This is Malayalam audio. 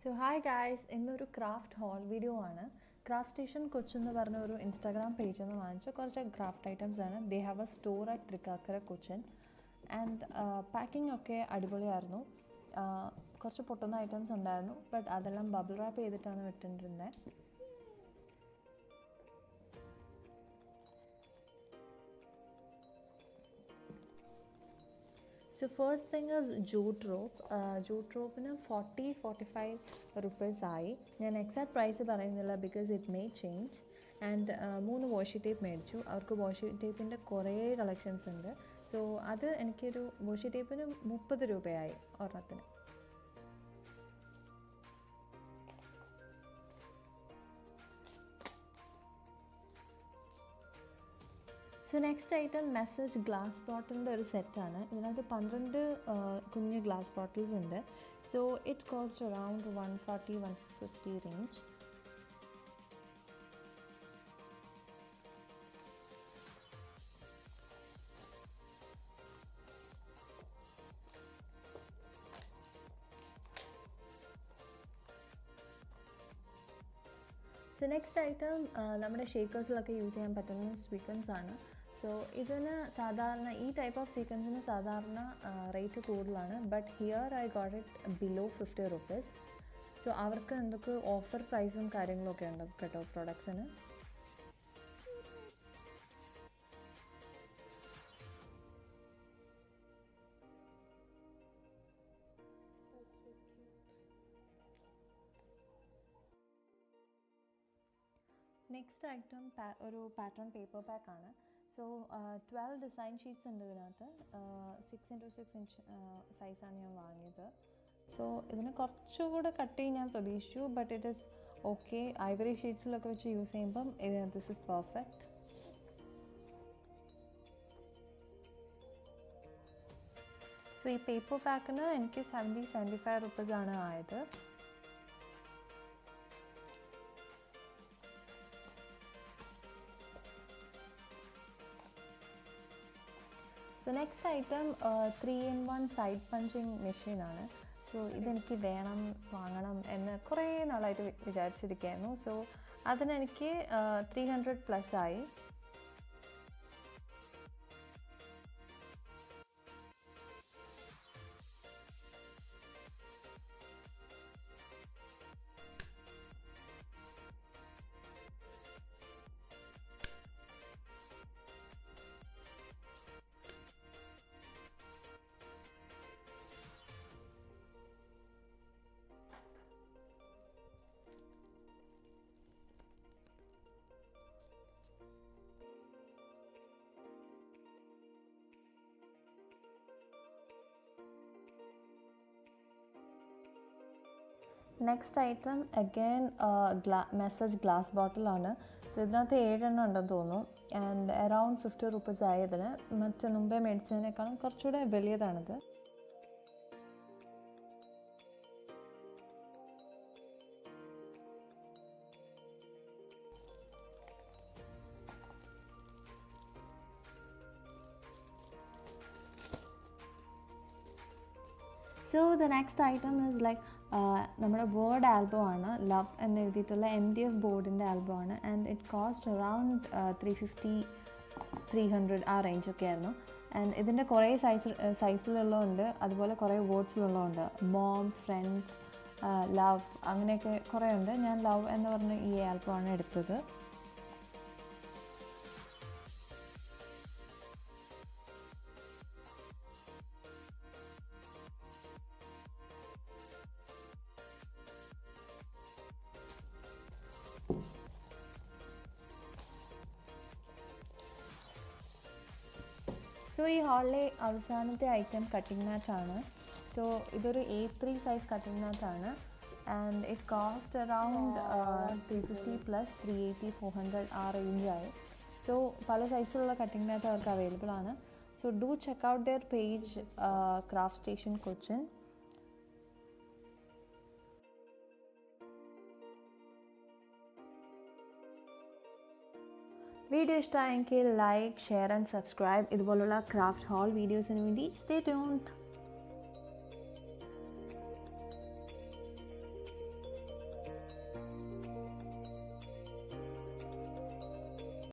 So hi guys, ഇന്നൊരു ക്രാഫ്റ്റ് ഹോൾ വീഡിയോ ആണ്. ക്രാഫ്റ്റ് സ്റ്റേഷൻ കൊച്ചി എന്ന് പറഞ്ഞ ഒരു ഇൻസ്റ്റാഗ്രാം പേജിൽ നിന്ന് വാങ്ങിച്ച കുറച്ച് ക്രാഫ്റ്റ് ഐറ്റംസ് ആണ്. They have A store at Thrikkakara Cochin and packing ഒക്കെ അടിപൊളിയായിരുന്നു. കുറച്ച് പൊട്ടുന്ന ഐറ്റംസ് ഉണ്ടായിരുന്നു, ബട്ട് അതെല്ലാം ബബിൾ റാപ്പ് ചെയ്തിട്ടാണ് വിട്ടിട്ടുണ്ടായിരുന്നത്. So first thing is jute rope. Jute rope in 40-45 rupees ആയി. ഞാൻ എക്സാക്ട് പ്രൈസ് പറയുന്നില്ല because it may change. And 3 washi tape മേടിച്ചു. അവർക്ക് വാഷി ടേപ്പിൻ്റെ കുറേ കളക്ഷൻസ് ഉണ്ട്. സോ അത് എനിക്കൊരു വാഷി ടേപ്പിന് 30 രൂപയായി ഒരെണ്ണത്തിന്. So next item message glass ബോട്ടിലിൻ്റെ ഒരു സെറ്റാണ്. ഇതിനകത്ത് 12 കുഞ്ഞ് ഗ്ലാസ് ബോട്ടിൽസ് ഉണ്ട്. So it cost around 140-150 range. So next item നമ്മുടെ ഷേക്കേഴ്സിലൊക്കെ യൂസ് ചെയ്യാൻ പറ്റുന്ന സ്വീക്കൻസ് ആണ്. സോ ഇതിന് സാധാരണ ഈ ടൈപ്പ് ഓഫ് സ്വീക്കൻസിന് സാധാരണ റേറ്റ് കൂടുതലാണ്, but here I got it below 50 rupees. So അവർക്ക് എന്തൊക്കെ ഓഫർ പ്രൈസും കാര്യങ്ങളൊക്കെ ഉണ്ട് കേട്ടോ പ്രൊഡക്ട്സിന്. നെക്സ്റ്റ് ഐറ്റം ഒരു പാറ്റേൺ പേപ്പർ പാക്കാണ്. സോ 12 ഡിസൈൻ ഷീറ്റ്സ് ഉണ്ട് ഇതിനകത്ത്. 6x6 ഇഞ്ച് സൈസാണ് ഞാൻ വാങ്ങിയത്. സോ ഇതിന് കുറച്ചുകൂടെ കട്ട് ചെയ്യാൻ ഞാൻ പ്രതീക്ഷിച്ചു, but it is okay. Ivory ഷീറ്റ്സിലൊക്കെ വെച്ച് യൂസ് ചെയ്യുമ്പം ദിസ് ഇസ് പെർഫെക്റ്റ്. സോ ഈ പേപ്പർ പാക്കിന് എനിക്ക് 70-75 റുപ്പീസാണ് ആയത്. So next item 3-in-1 side punching മെഷീനാണ്. സോ ഇതെനിക്ക് വാങ്ങണം എന്ന് കുറേ നാളായിട്ട് വിചാരിച്ചിരിക്കുകയായിരുന്നു. സോ അതിനെനിക്ക് 300+ ആയി. Next item again message glass ബോട്ടിലാണ്. സോ ഇതിനകത്ത് 7 എണ്ണം ഉണ്ടെന്ന് തോന്നുന്നു. ആൻഡ് അറൗണ്ട് 50 റുപ്പീസ് ആയതിന്. മറ്റേ മുമ്പേ മേടിച്ചതിനേക്കാളും കുറച്ചുകൂടെ വലിയതാണിത്. So the next item is like നമ്മുടെ വേർഡ് ആൽബം ആണ്. ലവ് എന്ന് എഴുതിയിട്ടുള്ള MDF ബോർഡിൻ്റെ ആൽബം ആണ്. ആൻഡ് ഇറ്റ് കോസ്റ്റ് അറൗണ്ട് 350-300 ആ റേഞ്ചൊക്കെ ആയിരുന്നു. ആൻഡ് ഇതിൻ്റെ കുറേ സൈസിലുള്ളതുണ്ട്, അതുപോലെ കുറേ വേർഡ്സിലുള്ളതുണ്ട്. മോം, ഫ്രണ്ട്സ്, ലവ്, അങ്ങനെയൊക്കെ കുറേ ഉണ്ട്. ഞാൻ ലവ് എന്ന് പറഞ്ഞ ഈ ആൽബമാണ് എടുത്തത്. സോ ഈ ഹാളിലെ അവസാനത്തെ ഐറ്റം കട്ടിംഗ് മാറ്റാണ്. സോ ഇതൊരു A3 സൈസ് കട്ടിംഗ് മാറ്റാണ്. ആൻഡ് ഇറ്റ് കോസ്റ്റ് അറൗണ്ട് 350+, 380-400 ആ റേഞ്ചായി. സോ പല സൈസിലുള്ള കട്ടിംഗ് മാറ്റ് അവർക്ക് അവൈലബിൾ ആണ്. So do check out their page craft station Cochin. Video ഇഷ്ടമായെങ്കിൽ ലൈക്ക്, ഷെയർ ആൻഡ് സബ്സ്ക്രൈബ്. ഇതുപോലുള്ള ക്രാഫ്റ്റ് ഹോൾ വീഡിയോസിന് വേണ്ടി സ്റ്റേ ട്യൂൺഡ്.